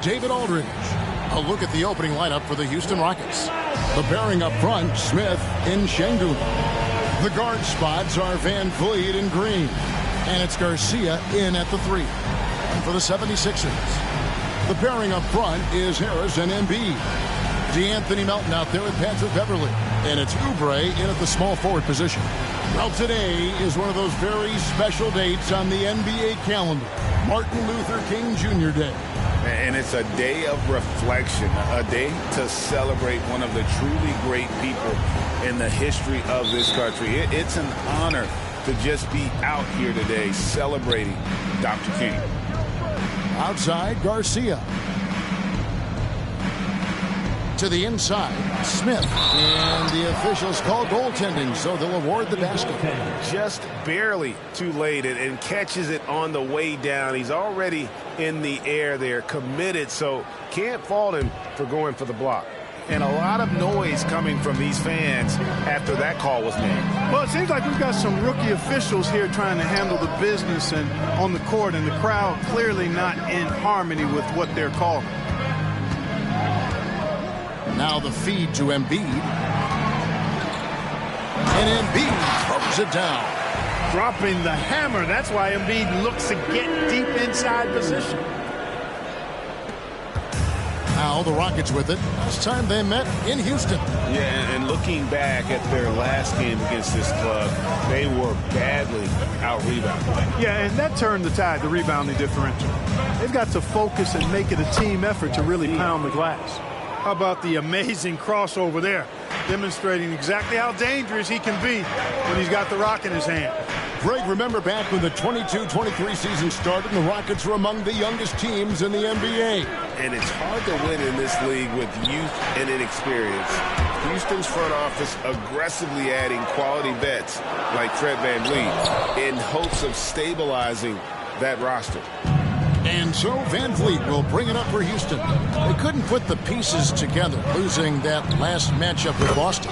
David Aldridge. A look at the opening lineup for the Houston Rockets. The pairing up front, Smith and Şengün. The guard spots are Van Vliet and Green. And it's Garcia in at the 3. And for the 76ers, the pairing up front is Harris and Embiid. DeAnthony Melton out there with Patrick Beverley. And it's Oubre in at the small forward position. Well, today is one of those very special dates on the NBA calendar. Martin Luther King Jr. Day. And it's a day of reflection, a day to celebrate one of the truly great people in the history of this country. It's an honor to just be out here today celebrating Dr. King. Outside, Garcia. To the inside, Smith. And the officials call goaltending, so they'll award the basket. Just barely too late and catches it on the way down. He's already in the air there, committed, so can't fault him for going for the block. And a lot of noise coming from these fans after that call was made. Well, it seems like we've got some rookie officials here trying to handle the business and on the court, and the crowd clearly not in harmony with what they're calling. Now the feed to Embiid. And Embiid throws it down. Dropping the hammer. That's why Embiid looks to get deep inside position. Now the Rockets with it. Last time they met in Houston. Yeah, and looking back at their last game against this club, they were badly out-rebounded. Yeah, and that turned the tide, the rebounding differential. They've got to focus and make it a team effort to really pound the glass. How about the amazing crossover there, demonstrating exactly how dangerous he can be when he's got the rock in his hand. Greg, remember back when the 22-23 season started, the Rockets were among the youngest teams in the NBA. And it's hard to win in this league with youth and inexperience. Houston's front office aggressively adding quality vets like Fred VanVleet in hopes of stabilizing that roster. And so Van Vliet will bring it up for Houston. They couldn't put the pieces together, losing that last matchup with Boston.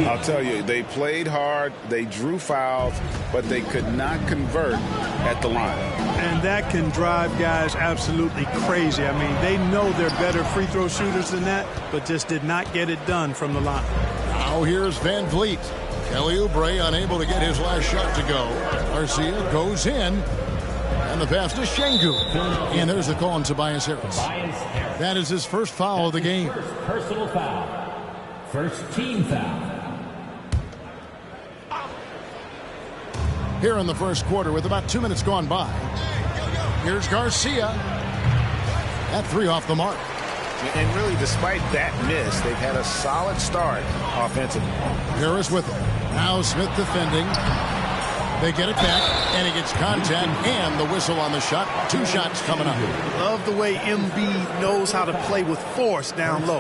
I'll tell you, they played hard, they drew fouls, but they could not convert at the line. And that can drive guys absolutely crazy. I mean, they know they're better free throw shooters than that, but just did not get it done from the line. Now here's Van Vliet. Kelly Oubre unable to get his last shot to go. Garcia goes in. And the pass to Şengün. And there's the call on Tobias Harris. That is his first foul of the game. First personal foul. First team foul. Here in the first quarter with about 2 minutes gone by. Here's Garcia. That 3 off the mark. And really, despite that miss, they've had a solid start offensively. Harris with it. Now Smith defending. They get it back, and he gets contact and the whistle on the shot. 2 shots coming up. Love the way Embiid knows how to play with force down low,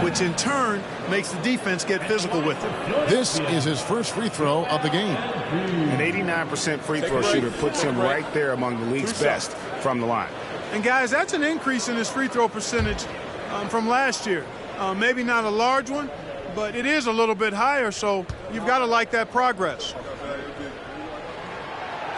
which in turn makes the defense get physical with him. This is his first free throw of the game. An 89% free throw shooter puts him right there among the league's best from the line. And guys, that's an increase in his free throw percentage from last year. Maybe not a large one, but it is a little bit higher, so you've got to like that progress.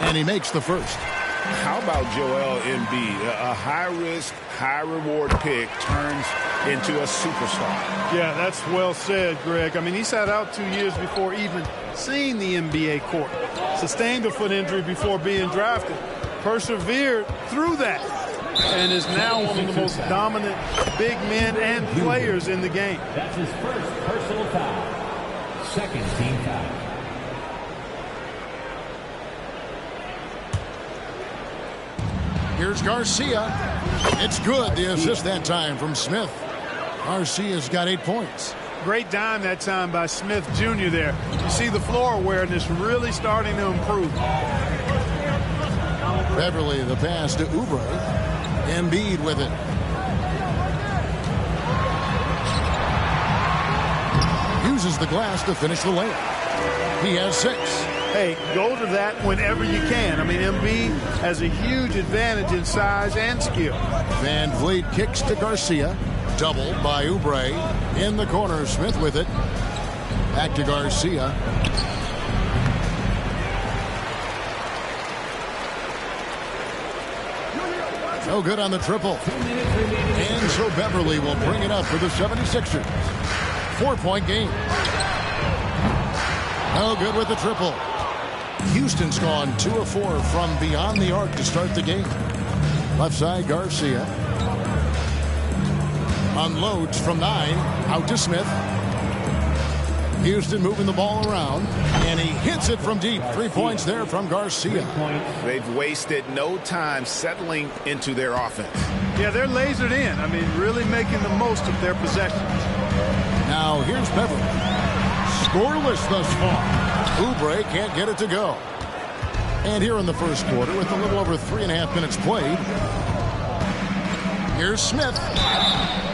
And he makes the first. How about Joel Embiid? A high-risk, high-reward pick turns into a superstar. Yeah, that's well said, Greg. I mean, he sat out 2 years before even seeing the NBA court. Sustained a foot injury before being drafted. Persevered through that. And is now one of the most dominant big men and players in the game. That's his first personal foul. Second team foul. Here's Garcia. It's good. The assist that time from Smith. Garcia's got 8 points. Great dime that time by Smith Jr. there. You see the floor awareness really starting to improve. Beverley, the pass to Oubre. Embiid with it. Uses the glass to finish the layup. He has 6. Hey, go to that whenever you can. I mean, Embiid has a huge advantage in size and skill. Van Vliet kicks to Garcia. Doubled by Oubre. In the corner, Smith with it. Back to Garcia. No good on the triple. And so Beverly will bring it up for the 76ers. 4-point game. No good with the triple. Houston's gone 2 of 4 from beyond the arc to start the game. Left side, Garcia. Unloads from 9. Out to Smith. Houston moving the ball around. And he hits it from deep. 3 points there from Garcia. They've wasted no time settling into their offense. Yeah, they're lasered in. I mean, really making the most of their possessions. Now here's Beverly. Scoreless thus far. Oubre can't get it to go. And here in the first quarter, with a little over 3.5 minutes played, here's Smith.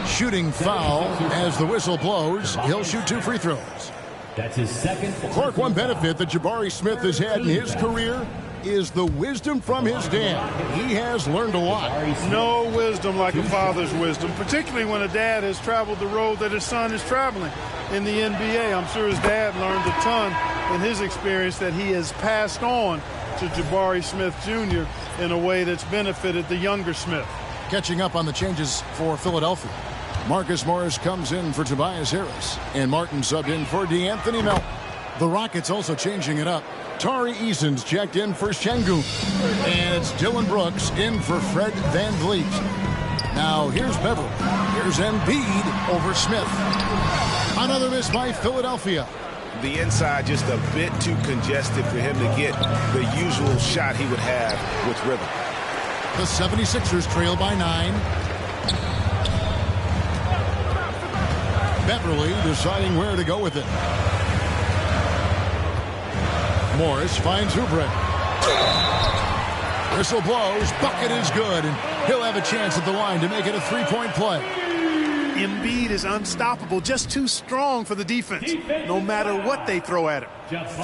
Shooting foul as the whistle blows. He'll shoot 2 free throws. That's his second. Clark, one benefit that Jabari Smith has had in his career is the wisdom from his dad. He has learned a lot. No wisdom like a father's wisdom, particularly when a dad has traveled the road that his son is traveling in the NBA. I'm sure his dad learned a ton in his experience that he has passed on to Jabari Smith Jr. in a way that's benefited the younger Smith. Catching up on the changes for Philadelphia. Marcus Morris comes in for Tobias Harris, and Martin subbed in for DeAnthony Melton. The Rockets also changing it up. Tari Eason's checked in for Şengün, and it's Dylan Brooks in for Fred VanVleet. Now here's Beverly. Here's Embiid over Smith. Another miss by Philadelphia. The inside just a bit too congested for him to get the usual shot he would have with rhythm. The 76ers trail by 9. Beverly deciding where to go with it. Morris finds Oubre. Whistle blows. Bucket is good, and he'll have a chance at the line to make it a 3-point play. Embiid is unstoppable, just too strong for the defense, no matter what they throw at him.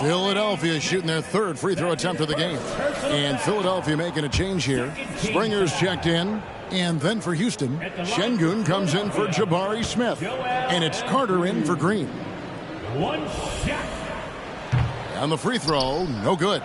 Philadelphia shooting their 3rd free throw attempt of the game. And Philadelphia making a change here. Springer's checked in. And then for Houston, Şengün comes in for Jabari Smith. And it's Carter in for Green. One shot. And the free throw, no good.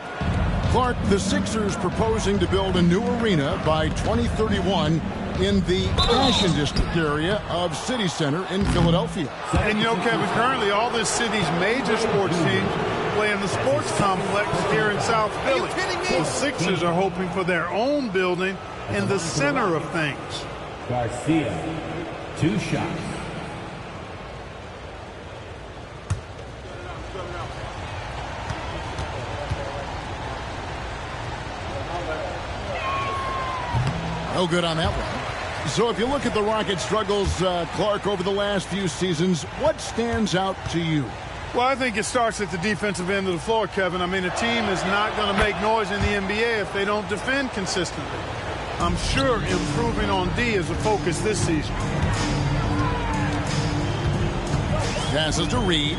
Clark, the Sixers proposing to build a new arena by 2031 in the Fashion District area of City Center in Philadelphia. And you know, Kevin, currently all this city's major sports teams play in the sports complex here in South Philly. The Sixers are hoping for their own building in the center of things. Garcia, 2 shots. No good on that one. So if you look at the Rockets' struggles, Clark, over the last few seasons, what stands out to you? Well, I think it starts at the defensive end of the floor, Kevin. I mean, a team is not going to make noise in the NBA if they don't defend consistently. I'm sure improving on D is a focus this season. Passes to Reed.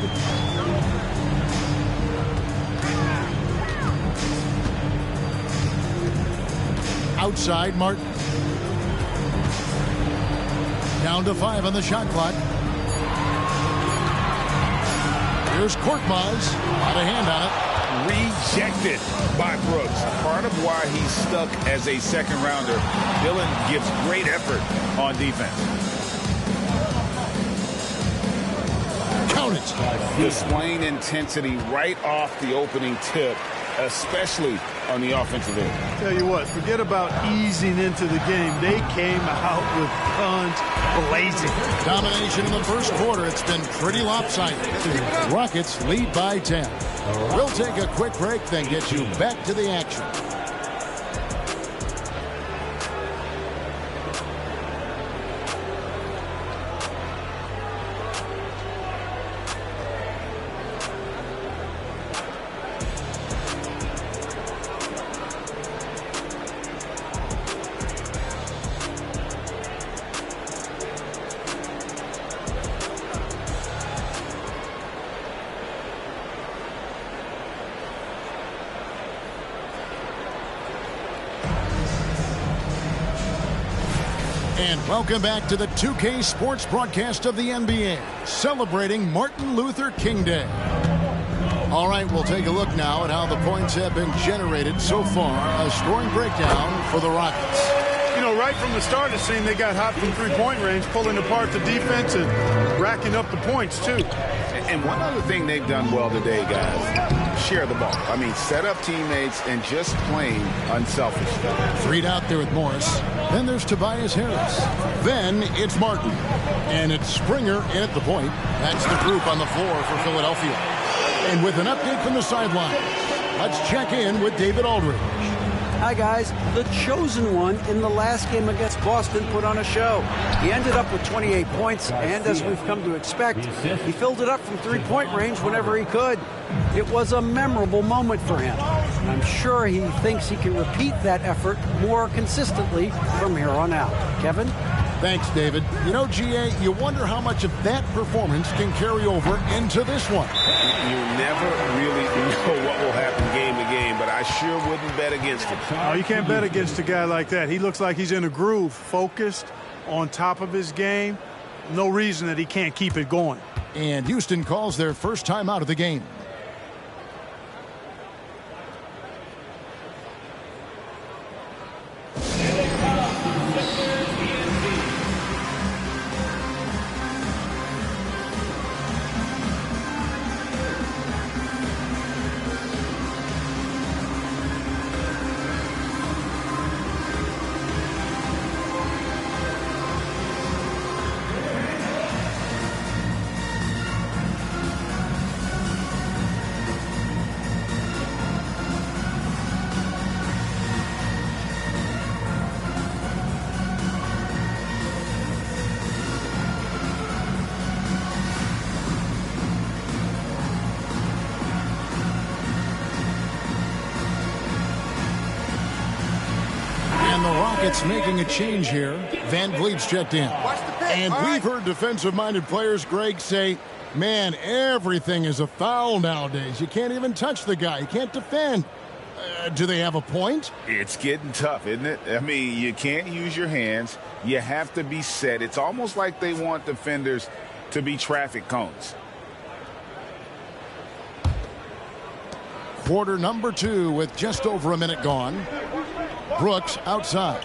Outside, Martin. Down to 5 on the shot clock. Here's Korkmaz. Not a hand on it. Rejected by Brooks. Part of why he's stuck as a second rounder. Dylan gives great effort on defense. Count it. Displaying intensity right off the opening tip, especially on the offensive end. Tell you what, forget about easing into the game. They came out with guns blazing. Domination in the first quarter. It's been pretty lopsided. Rockets lead by 10. We'll take a quick break, then get you back to the action. And welcome back to the 2K Sports broadcast of the NBA, celebrating Martin Luther King Day. All right, we'll take a look now at how the points have been generated so far. A scoring breakdown for the Rockets. You know, right from the start, it seemed they got hot from three-point range, pulling apart the defense and racking up the points, too. And one other thing they've done well today, guys, share the ball. I mean, set up teammates and just plain unselfish. Freed out there with Morris. Then there's Tobias Harris. Then it's Martin. And it's Springer in at the point. That's the group on the floor for Philadelphia. And with an update from the sideline, let's check in with David Aldridge. Hi, guys. The chosen one in the last game against Boston put on a show. He ended up with 28 points, and as we've come to expect, he filled it up from three-point range whenever he could. It was a memorable moment for him. I'm sure he thinks he can repeat that effort more consistently from here on out. Kevin? Thanks, David. You know, GA, you wonder how much of that performance can carry over into this one. You never really know what will happen game to game, but I sure wouldn't bet against him. Oh, you can't bet against a guy like that. He looks like he's in a groove, focused, on top of his game. No reason that he can't keep it going. And Houston calls their first time out of the game. It's making a change here. Van Vliet's checked in. And we've heard defensive-minded players, Greg, say, man, everything is a foul nowadays. You can't even touch the guy. You can't defend. Do they have a point? It's getting tough, isn't it? I mean, you can't use your hands. You have to be set. It's almost like they want defenders to be traffic cones. Quarter number 2 with just over a minute gone. Brooks outside.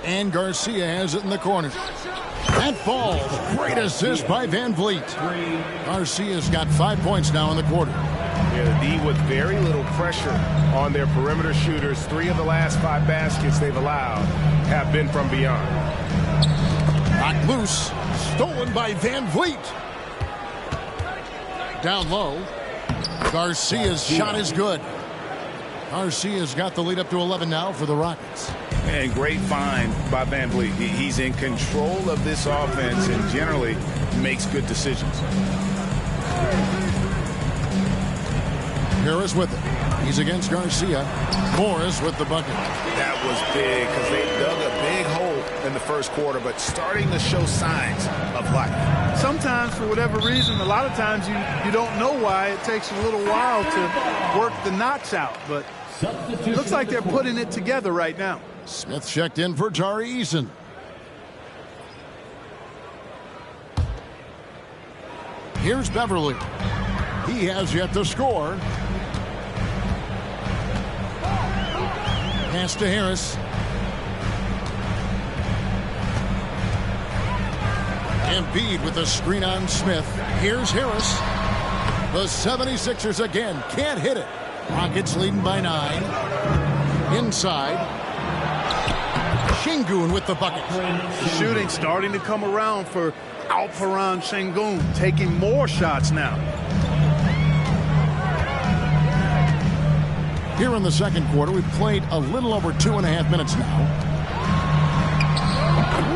And Garcia has it in the corner. That falls. Great assist by Van Vliet. Garcia's got 5 points now in the quarter. Yeah, the D with very little pressure on their perimeter shooters. 3 of the last 5 baskets they've allowed have been from beyond. Knocked loose. Stolen by Van Vliet. Down low. Garcia's shot is good. Garcia's got the lead up to 11 now for the Rockets. And great find by Van Vliet. He's in control of this offense and generally makes good decisions. Harris with it. He's against Garcia. Morris with the bucket. That was big because they dug a big hole in the first quarter, but starting to show signs of life. Sometimes, for whatever reason, a lot of times you don't know why. It takes a little while to work the knots out, but it looks like they're putting it together right now. Smith checked in for Tari Eason. Here's Beverly. He has yet to score. Pass to Harris. Embiid with the screen on Smith. Here's Harris. The 76ers again can't hit it. Rockets leading by 9. Inside. Şengün with the bucket. Shooting starting to come around for Alperen Şengün, taking more shots now. Here in the second quarter, we've played a little over 2.5 minutes now.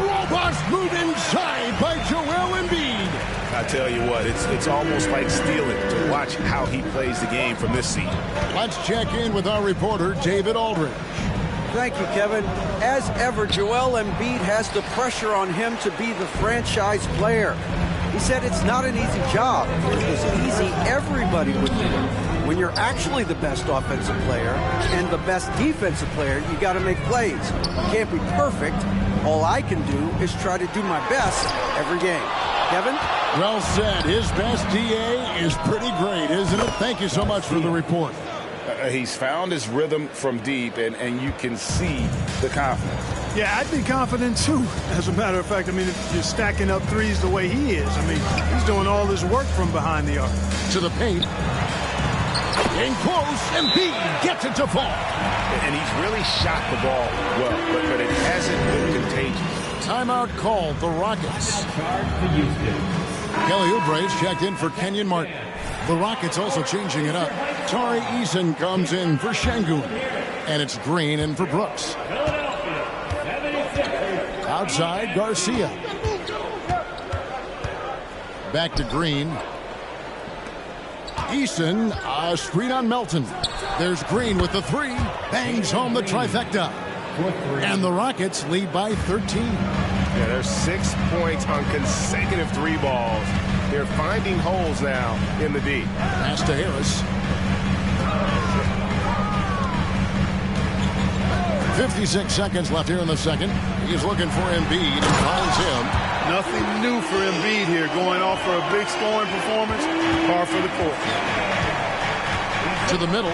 Robust move inside by Joel Embiid. I tell you what, it's almost like stealing to watch how he plays the game from this seat. Let's check in with our reporter, David Aldridge. Thank you, Kevin. As ever, Joel Embiid has the pressure on him to be the franchise player. He said it's not an easy job. If it was easy, everybody would do it. When you're actually the best offensive player and the best defensive player, you got to make plays. You can't be perfect. All I can do is try to do my best every game. Kevin? Well said. His best DA is pretty great, isn't it? Thank you so much for the report. He's found his rhythm from deep, and you can see the confidence. Yeah, I'd be confident too. As a matter of fact, I mean, if you're stacking up threes the way he is, I mean, he's doing all his work from behind the arc. To the paint. In close, Embiid gets it to fall. And he's really shot the ball well, but it hasn't been contagious. Timeout called the Rockets. Charge to Houston. Kelly Oubre's checked in for Kenyon Martin. The Rockets also changing it up. Tari Eason comes in for Şengün. And it's Green in for Brooks. Outside, Garcia. Back to Green. Eason, a screen on Melton. There's Green with the three. Bangs home the trifecta. And the Rockets lead by 13. Yeah, there's 6 points on consecutive three balls. They're finding holes now in the D. Pass to Harris. 56 seconds left here in the second. He's looking for Embiid and finds him. Nothing new for Embiid here, going off for a big scoring performance. Par for the course. To the middle.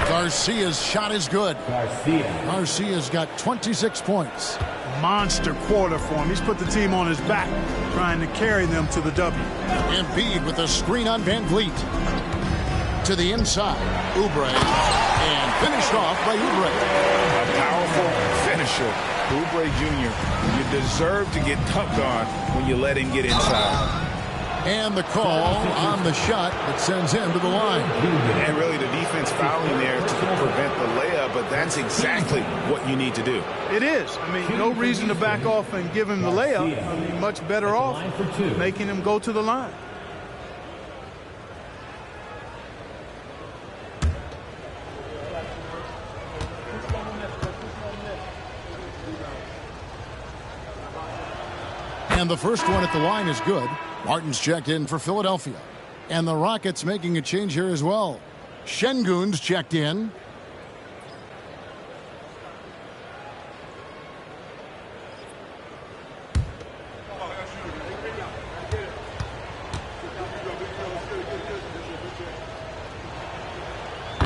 Garcia's shot is good. Garcia's got 26 points. Monster quarter for him. He's put the team on his back, trying to carry them to the W. Embiid with a screen on Van Vliet. To the inside. Oubre. And finished off by Oubre. A powerful finisher. Oubre Jr., you deserve to get dunked on when you let him get inside. And the call on the shot that sends him to the line. And really the defense fouling there to prevent the layup, but that's exactly what you need to do. It is. I mean, no reason to back off and give him the layup. I mean, much better off making him go to the line. And the first one at the line is good. Martin's checked in for Philadelphia. And the Rockets making a change here as well. Şengün's checked in.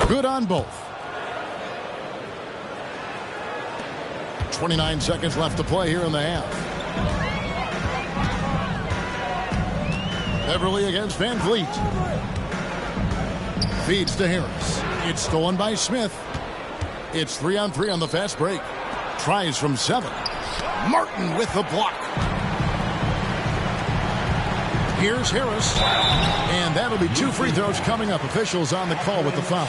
Good on both. 29 seconds left to play here in the half. Beverly against Van Vliet. Feeds to Harris. It's stolen by Smith. It's 3-on-3 on the fast break. Tries from 7. Martin with the block. Here's Harris. And that'll be 2 free throws coming up. Officials on the call with the foul.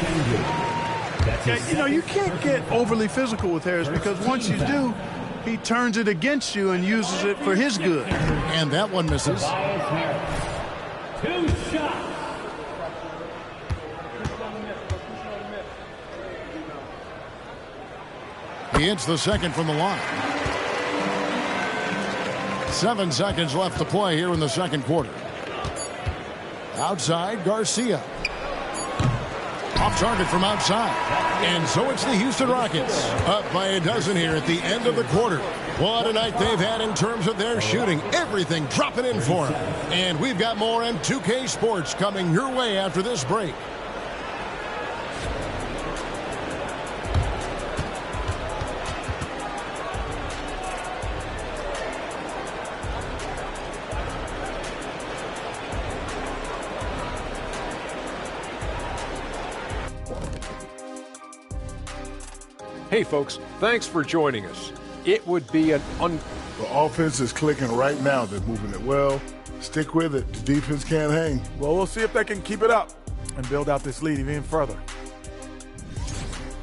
Yeah, you know, you can't get overly physical with Harris because once you do, he turns it against you and uses it for his good. And that one misses. 2 shots. He hits the second from the line. 7 seconds left to play here in the second quarter. Outside, Garcia. Off target from outside. And so it's the Houston Rockets up by a dozen here at the end of the quarter. What a night they've had in terms of their shooting. Everything dropping in for them. And we've got more M2K Sports coming your way after this break. Hey, folks, thanks for joining us. It would be an The offense is clicking right now. They're moving it well. Stick with it. The defense can't hang. Well, we'll see if they can keep it up and build out this lead even further.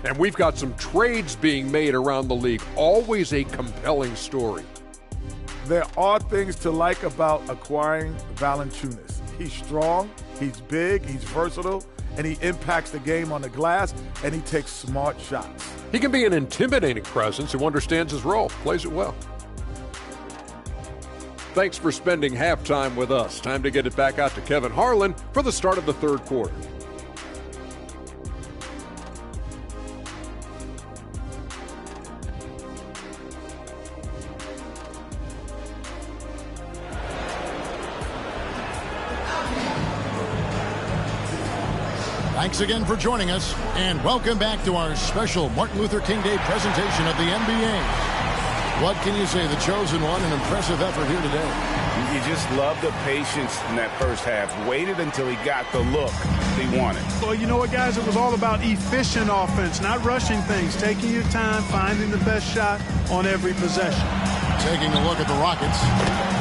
And we've got some trades being made around the league. Always a compelling story. There are things to like about acquiring Valanciunas. He's strong, he's big, he's versatile, and he impacts the game on the glass, and he takes smart shots. He can be an intimidating presence who understands his role, plays it well. Thanks for spending halftime with us. Time to get it back out to Kevin Harlan for the start of the third quarter. Thanks again for joining us, and welcome back to our special Martin Luther King Day presentation of the NBA. What can you say? The chosen one, an impressive effort here today. You just love the patience in that first half. Waited until he got the look he wanted. Well, you know what, guys? It was all about efficient offense, not rushing things, taking your time, finding the best shot on every possession. Taking a look at the Rockets,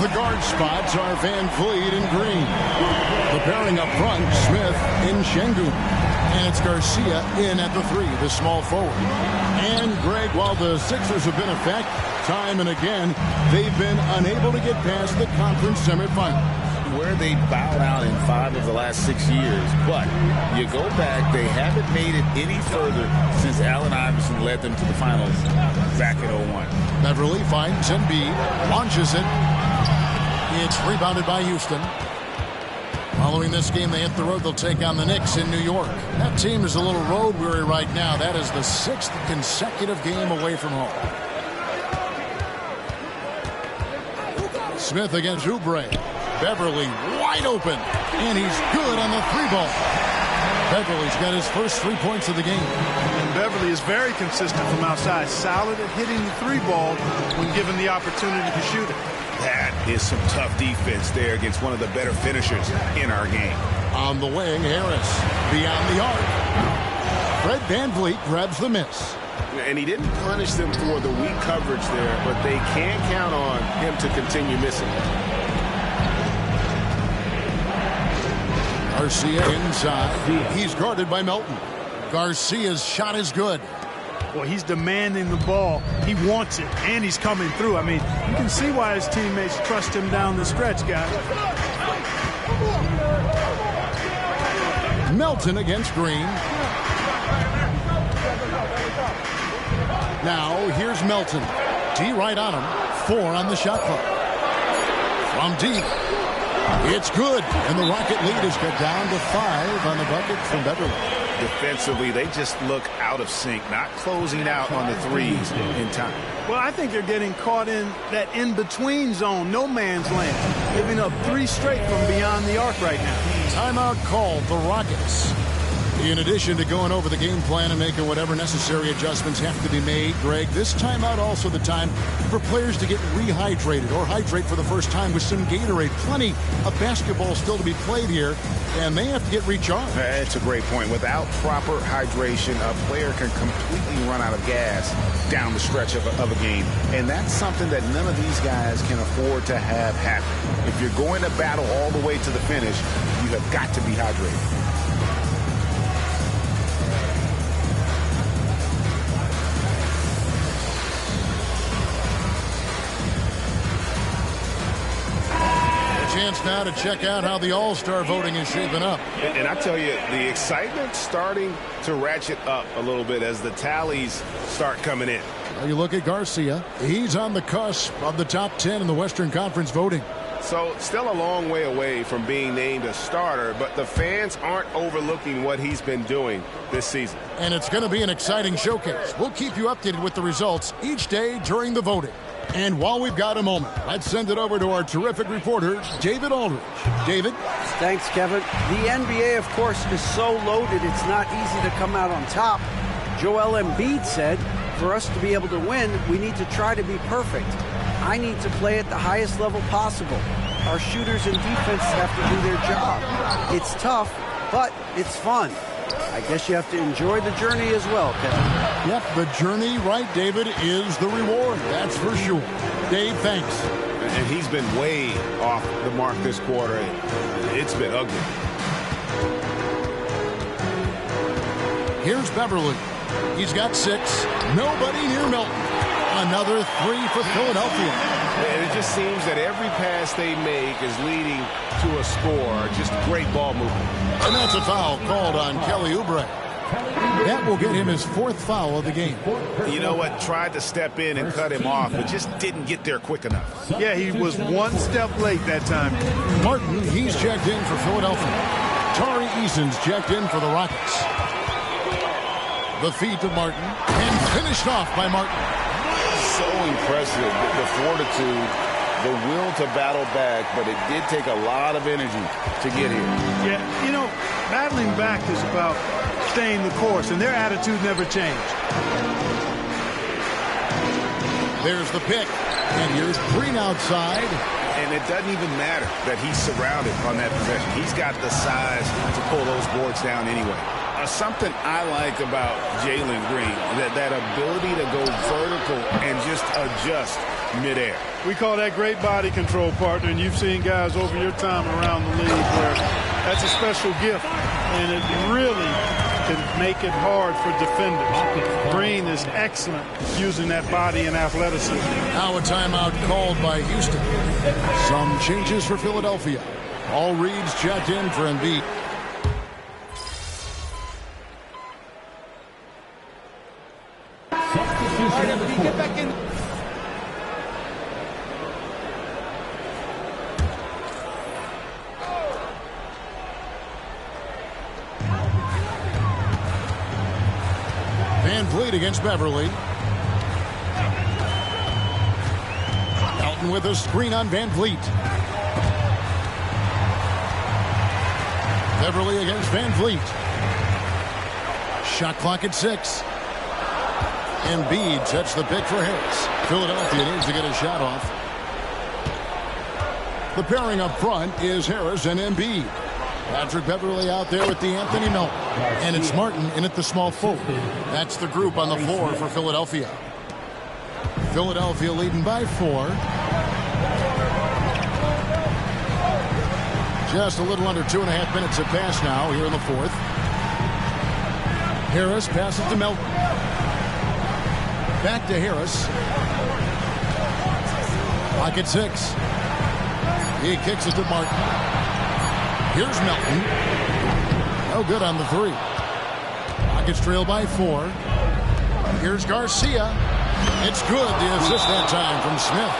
the guard spots are Van Vliet and Green. The pairing up front, Smith in Şengün. And it's Garcia in at the 3, the small forward. And, Greg, while the Sixers have been a fact, time and again, they've been unable to get past the conference semifinals. Where they bowed out in 5 of the last 6 years. But you go back, they haven't made it any further since Allen Iverson led them to the finals back in 01. Beverly finds Embiid, launches it. It's rebounded by Houston. Following this game, they hit the road. They'll take on the Knicks in New York. That team is a little road weary right now. That is the 6th consecutive game away from home. Smith against Oubre. Beverly wide open, and he's good on the 3-ball. Beverly's got his first 3 points of the game. And Beverly is very consistent from outside, solid at hitting the 3-ball when given the opportunity to shoot it. That is some tough defense there against one of the better finishers in our game. On the wing, Harris beyond the arc. Fred VanVleet grabs the miss. And he didn't punish them for the weak coverage there, but they can't count on him to continue missing. Garcia inside. He's guarded by Melton. Garcia's shot is good. Well, he's demanding the ball. He wants it, and he's coming through. I mean, you can see why his teammates trust him down the stretch, guys. Melton against Green. Now, here's Melton. D right on him. 4 on the shot clock. From deep. It's good. And the Rocket lead is cut down to 5 on the bucket from Beverly. Defensively, they just look out of sync, not closing out on the threes in time. Well, I think they're getting caught in that in-between zone, no man's land, giving up 3 straight from beyond the arc right now. Timeout called, the Rockets. In addition to going over the game plan and making whatever necessary adjustments have to be made, Greg, this timeout also the time for players to get rehydrated or hydrate for the first time with some Gatorade. Plenty of basketball still to be played here, and they have to get recharged. That's a great point. Without proper hydration, a player can completely run out of gas down the stretch of a game. And that's something that none of these guys can afford to have happen. If you're going to battle all the way to the finish, you have got to be hydrated. Chance now to check out how the All-Star voting is shaping up. And I tell you, the excitement's starting to ratchet up a little bit as the tallies start coming in. Well, you look at Garcia. He's on the cusp of the top 10 in the Western Conference voting. So still a long way away from being named a starter, but the fans aren't overlooking what he's been doing this season. And it's going to be an exciting showcase. We'll keep you updated with the results each day during the voting. And while we've got a moment, let's send it over to our terrific reporter, David Aldridge. David? Thanks, Kevin. The NBA, of course, is so loaded, it's not easy to come out on top. Joel Embiid said, for us to be able to win, we need to try to be perfect. I need to play at the highest level possible. Our shooters and defense have to do their job. It's tough, but it's fun. I guess you have to enjoy the journey as well, Kevin. Yep, the journey, right, David, is the reward. That's for sure. Dave, thanks. And he's been way off the mark this quarter. It's been ugly. Here's Beverly. He's got 6. Nobody near Melton. Another 3 for Philadelphia. And it just seems that every pass they make is leading to a score. Just great ball movement. And that's a foul called on Kelly Oubre. That will get him his 4th foul of the game. You know what? Tried to step in and cut him off, but just didn't get there quick enough. Yeah, he was 1 step late that time. Martin, he's checked in for Philadelphia. Tari Eason's checked in for the Rockets. The feet of Martin, and finished off by Martin. So impressive, the fortitude the will to battle back, but it did take a lot of energy to get here. Yeah, you know, battling back is about staying the course, and their attitude never changed. There's the pick, and here's Green outside. And it doesn't even matter that he's surrounded on that possession. He's got the size to pull those boards down anyway. Something I like about Jalen Green, that ability to go vertical and just adjust midair. We call that great body control, partner, and you've seen guys over your time around the league where that's a special gift, and it really can make it hard for defenders. Green is excellent using that body and athleticism. Now a timeout called by Houston. Some changes for Philadelphia. All reads checked in for Embiid. Get back in. Van Vliet against Beverly. Elton with a screen on Van Vliet. Beverly against Van Vliet. Shot clock at 6. Embiid sets the pick for Harris. Philadelphia needs to get a shot off. The pairing up front is Harris and Embiid. Patrick Beverly out there with the Anthony Melton. And it's Martin in at the small forward. That's the group on the floor for Philadelphia. Philadelphia leading by 4. Just a little under 2.5 minutes have passed now here in the 4th. Harris passes to Melton. Back to Harris. Pocket 6. He kicks it to Martin. Here's Melton. No good on the 3. Rockets trail by 4. Here's Garcia. It's good. The assist that time from Smith.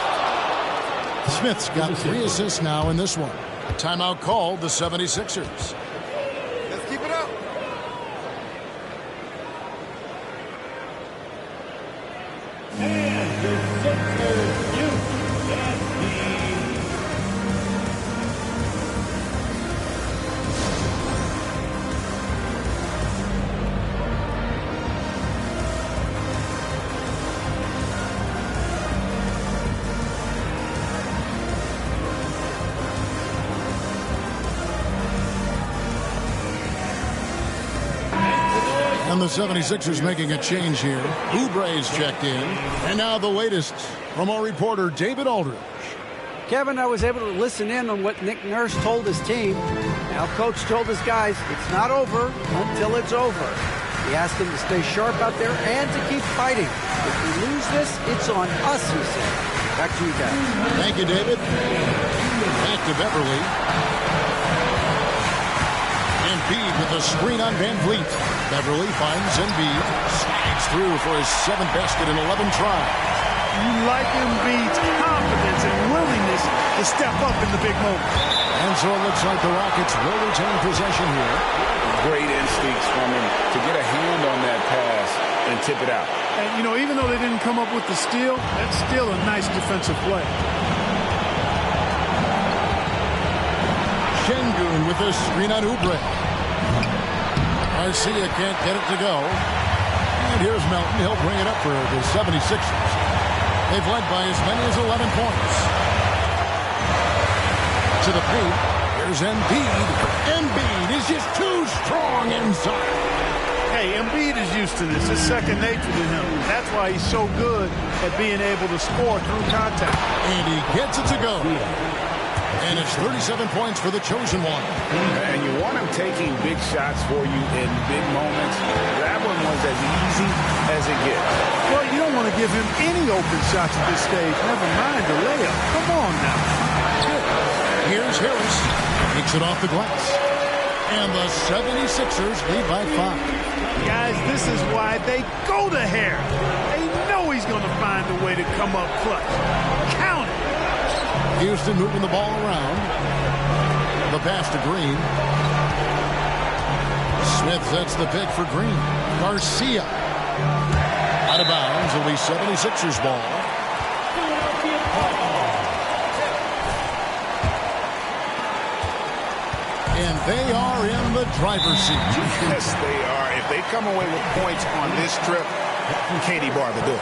Smith's got 3 assists now in this one. Timeout called the 76ers. Let's keep it up. And the 76ers making a change here. Oubre's checked in. And now the latest from our reporter, David Aldridge. Kevin, I was able to listen in on what Nick Nurse told his team. Now, Coach told his guys, it's not over until it's over. He asked them to stay sharp out there and to keep fighting. If we lose this, it's on us, he said. Back to you guys. Thank you, David. Back to Beverly. Embiid with a screen on Van Vliet. Beverly finds Embiid. Slides through for his 7th basket in 11 tries. You like Embiid's confidence and willingness to step up in the big moment. And so it looks like the Rockets will retain possession here. Great instincts from him to get a hand on that pass and tip it out. And, you know, even though they didn't come up with the steal, that's still a nice defensive play. Şengün with a screen on Oubre. Garcia can't get it to go. And here's Melton. He'll bring it up for the 76ers. They've led by as many as 11 points. To the paint. Here's Embiid. Embiid is just too strong inside. Hey, Embiid is used to this. It's second nature to him. That's why he's so good at being able to score through contact. And he gets it to go. And it's 37 points for the chosen one. And you want him taking big shots for you in big moments. That one was as easy as it gets. Well, you don't want to give him any open shots at this stage. Never mind the layup. Come on now. Here's Harris. Takes it off the glass. And the 76ers lead by 5. Guys, this is why they go to Harris. They know he's going to find a way to come up clutch. Count it. Houston moving the ball around. The pass to Green. Smith sets the pick for Green. Garcia. Out of bounds. It'll be 76ers ball. they are in the driver's seat. Yes, they are. If they come away with points on this trip, Katie Barr will do it.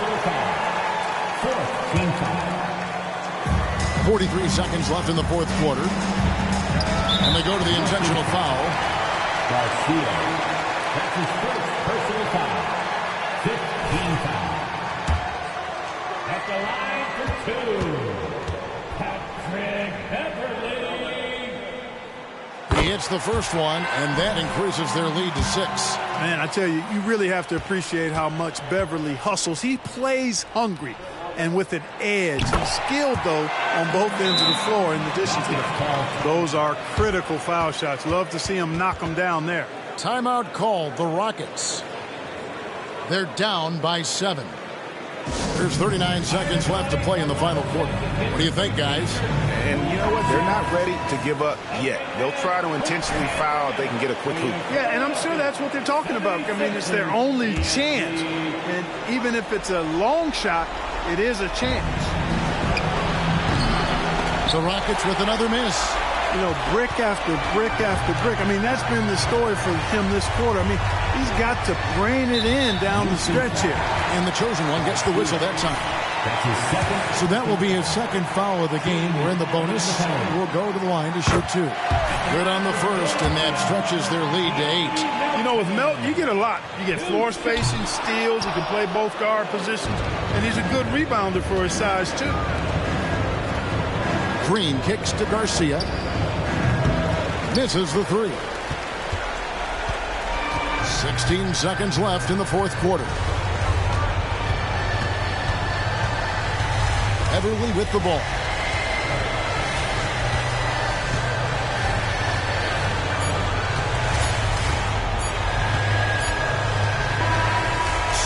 43 seconds left in the fourth quarter. And they go to the intentional foul. Garcia. That's his first personal foul. 15 foul. At the line for two, Patrick Beverly. He hits the first one, and that increases their lead to 6. Man, I tell you, you really have to appreciate how much Beverly hustles. He plays hungry and with an edge. He's skilled, though, on both ends of the floor in addition to the foul. Those are critical foul shots. Love to see him knock them down there. Timeout called, the Rockets. They're down by 7. There's 39 seconds left to play in the final quarter. What do you think, guys? And you know what? They're not ready to give up yet. They'll try to intentionally foul if they can get a quick hoop. Yeah, and I'm sure that's what they're talking about. I mean, it's their only chance. And even if it's a long shot, it is a chance. The Rockets with another miss. You know, brick after brick after brick. I mean, that's been the story for him this quarter. I mean, he's got to rein it in down the stretch here. And the chosen one gets the whistle that time. That's his second. So that will be his second foul of the game. We're in the bonus. We'll go to the line to shoot 2. Good on the first, and that stretches their lead to 8. You know, with Melton, you get a lot. You get floor spacing, steals. He can play both guard positions. And he's a good rebounder for his size, too. Green kicks to Garcia. Misses the 3. 16 seconds left in the fourth quarter. Everly with the ball.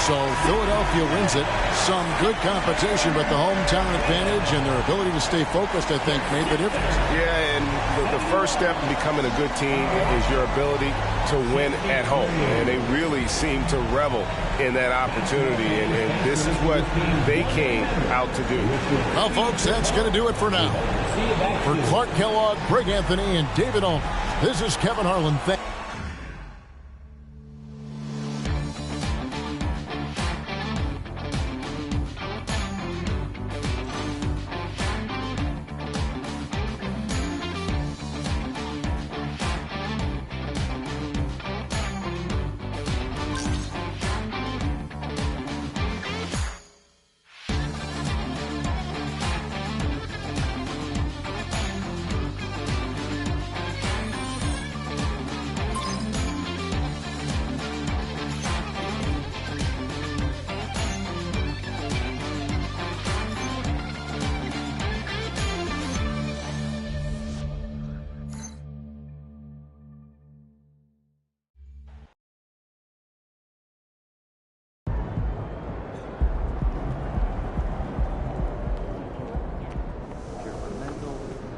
So Philadelphia wins it. Some good competition, but the hometown advantage and their ability to stay focused, I think, made the difference. Yeah, and the first step in becoming a good team is your ability to win at home. And they really seem to revel in that opportunity, and this is what they came out to do. Well, folks, that's going to do it for now. For Clark Kellogg, Greg Anthony, and David Owen, this is Kevin Harlan.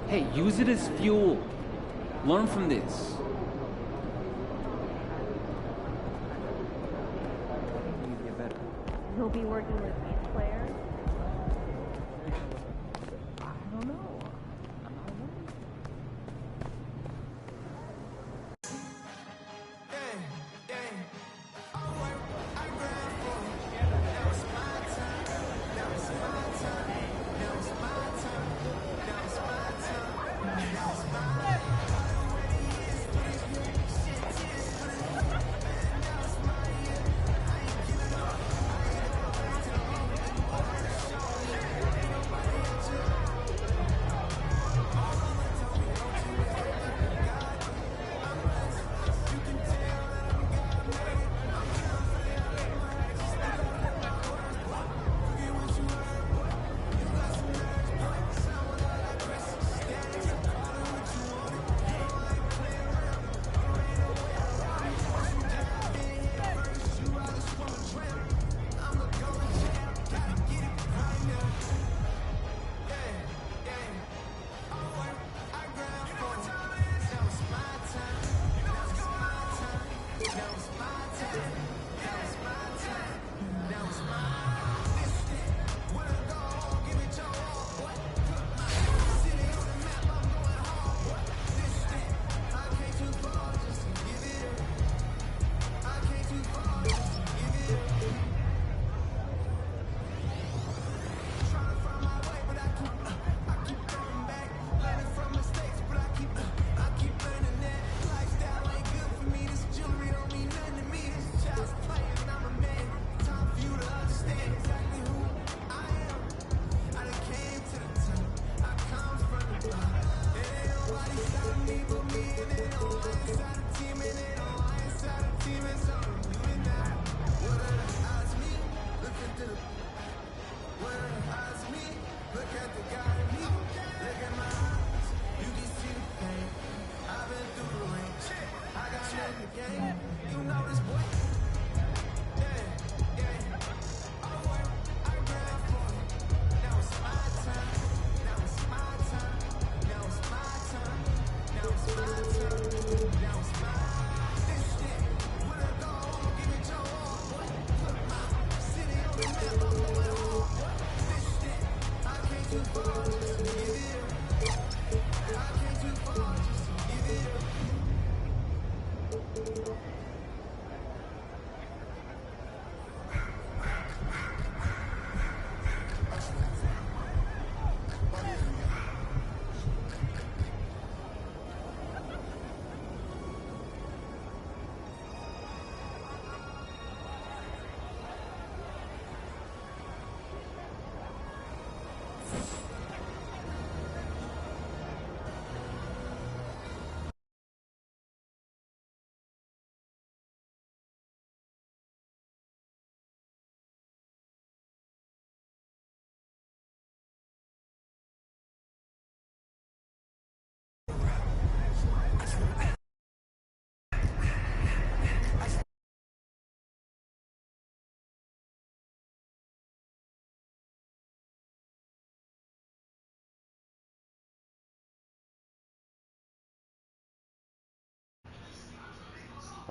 Hey, use it as fuel. Learn from this. He'll be working with these players. I don't know.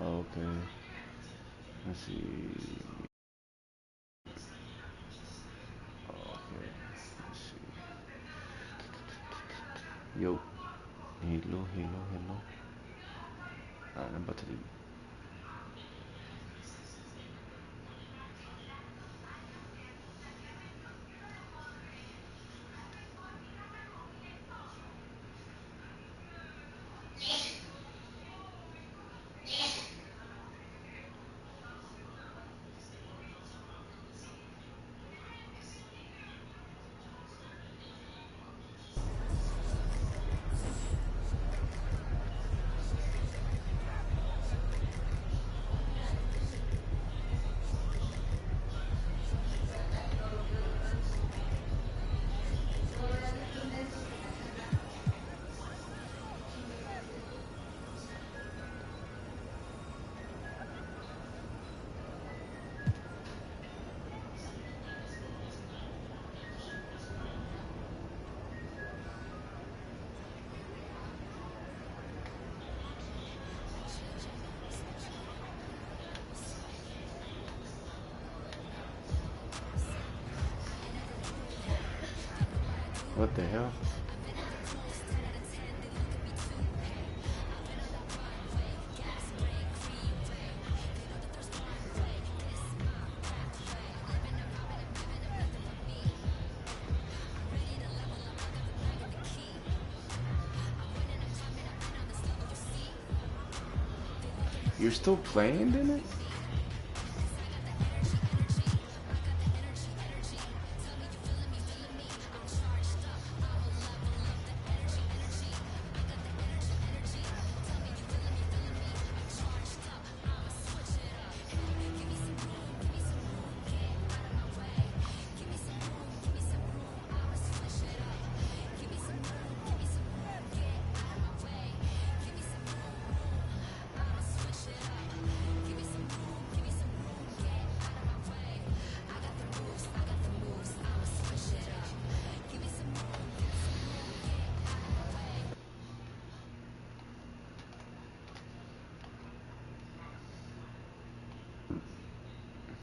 Okay. Let's see. Okay. Let's see. Yo. Hello, hello, hello. Alright, I'm about to do. What the hell? You're still playing in it?